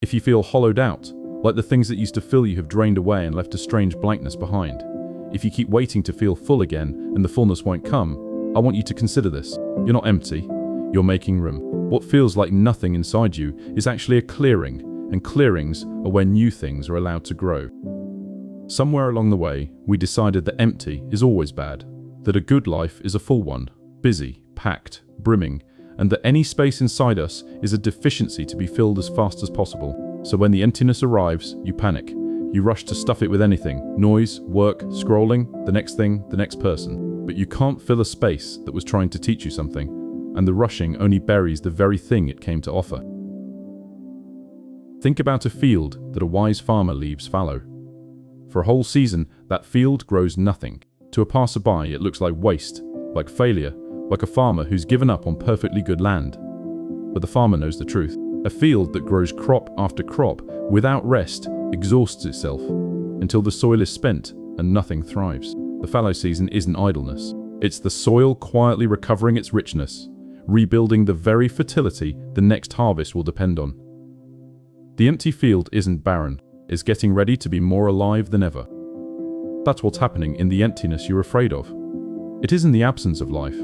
If you feel hollowed out, like the things that used to fill you have drained away and left a strange blankness behind. If you keep waiting to feel full again and the fullness won't come, I want you to consider this. You're not empty, you're making room. What feels like nothing inside you is actually a clearing, and clearings are where new things are allowed to grow. Somewhere along the way, we decided that empty is always bad, that a good life is a full one, busy, packed, brimming, and that any space inside us is a deficiency to be filled as fast as possible. So when the emptiness arrives, you panic. You rush to stuff it with anything: noise, work, scrolling, the next thing, the next person. But you can't fill a space that was trying to teach you something, and the rushing only buries the very thing it came to offer. Think about a field that a wise farmer leaves fallow. For a whole season, that field grows nothing. To a passerby, it looks like waste, like failure, like a farmer who's given up on perfectly good land. But the farmer knows the truth. A field that grows crop after crop without rest exhausts itself until the soil is spent and nothing thrives. The fallow season isn't idleness. It's the soil quietly recovering its richness, rebuilding the very fertility the next harvest will depend on. The empty field isn't barren. It's getting ready to be more alive than ever. That's what's happening in the emptiness you're afraid of. It isn't the absence of life.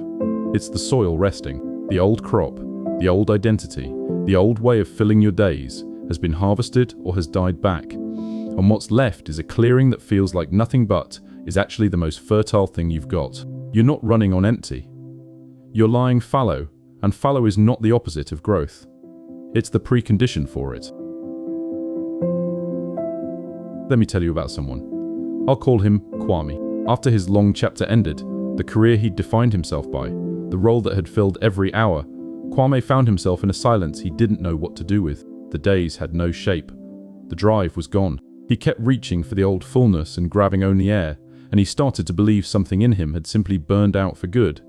It's the soil resting. The old crop, the old identity, the old way of filling your days has been harvested or has died back. And what's left is a clearing that feels like nothing but is actually the most fertile thing you've got. You're not running on empty. You're lying fallow, and fallow is not the opposite of growth. It's the precondition for it. Let me tell you about someone. I'll call him Kwame. After his long chapter ended, the career he'd defined himself by, the role that had filled every hour, Kwame found himself in a silence he didn't know what to do with. The days had no shape. The drive was gone. He kept reaching for the old fullness and grabbing only air, and he started to believe something in him had simply burned out for good,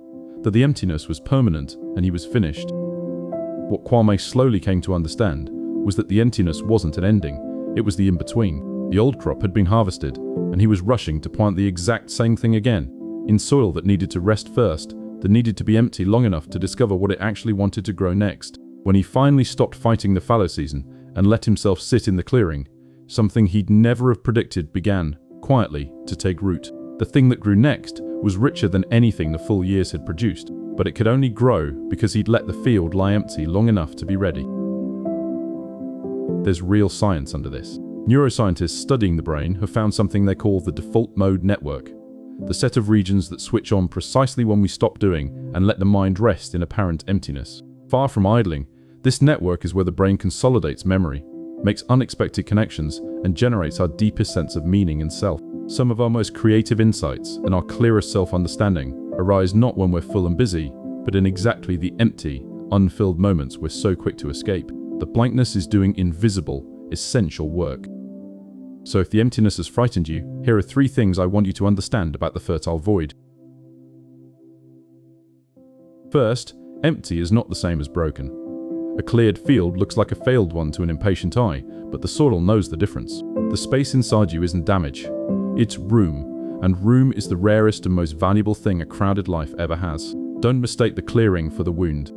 that the emptiness was permanent and he was finished. What Kwame slowly came to understand was that the emptiness wasn't an ending, it was the in-between. The old crop had been harvested, and he was rushing to plant the exact same thing again, in soil that needed to rest first, that needed to be empty long enough to discover what it actually wanted to grow next. When he finally stopped fighting the fallow season and let himself sit in the clearing, something he'd never have predicted began, quietly, to take root. The thing that grew next was richer than anything the full years had produced, but it could only grow because he'd let the field lie empty long enough to be ready. There's real science under this. Neuroscientists studying the brain have found something they call the default mode network, the set of regions that switch on precisely when we stop doing and let the mind rest in apparent emptiness. Far from idling, this network is where the brain consolidates memory, makes unexpected connections, and generates our deepest sense of meaning and self. Some of our most creative insights and our clearest self-understanding arise not when we're full and busy, but in exactly the empty, unfilled moments we're so quick to escape. The blankness is doing invisible, essential work. So if the emptiness has frightened you, here are 3 things I want you to understand about the fertile void. First, empty is not the same as broken. A cleared field looks like a failed one to an impatient eye, but the soil knows the difference. The space inside you isn't damage, it's room, and room is the rarest and most valuable thing a crowded life ever has. Don't mistake the clearing for the wound.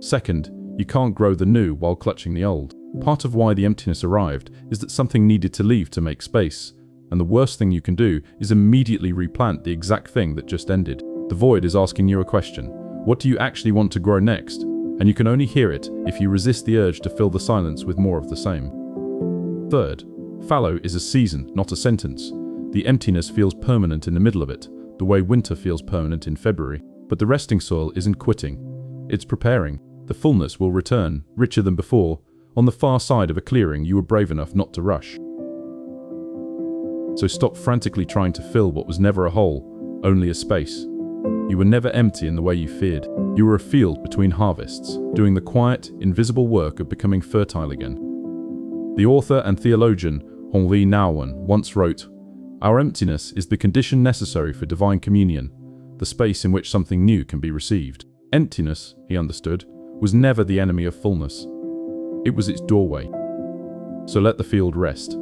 Second, you can't grow the new while clutching the old. Part of why the emptiness arrived is that something needed to leave to make space, and the worst thing you can do is immediately replant the exact thing that just ended. The void is asking you a question. What do you actually want to grow next? And you can only hear it if you resist the urge to fill the silence with more of the same. Third, fallow is a season, not a sentence. The emptiness feels permanent in the middle of it, the way winter feels permanent in February. But the resting soil isn't quitting. It's preparing. The fullness will return, richer than before, on the far side of a clearing you were brave enough not to rush. So stop frantically trying to fill what was never a hole, only a space. You were never empty in the way you feared. You were a field between harvests, doing the quiet, invisible work of becoming fertile again. The author and theologian Henri Nouwen once wrote, "Our emptiness is the condition necessary for divine communion, the space in which something new can be received." Emptiness, he understood, was never the enemy of fullness. It was its doorway. So let the field rest.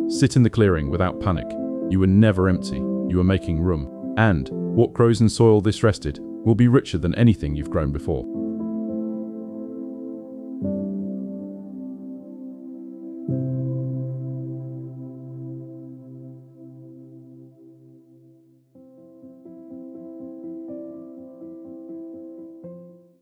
Sit in the clearing without panic. You were never empty. You were making room. And what grows in soil this rested will be richer than anything you've grown before.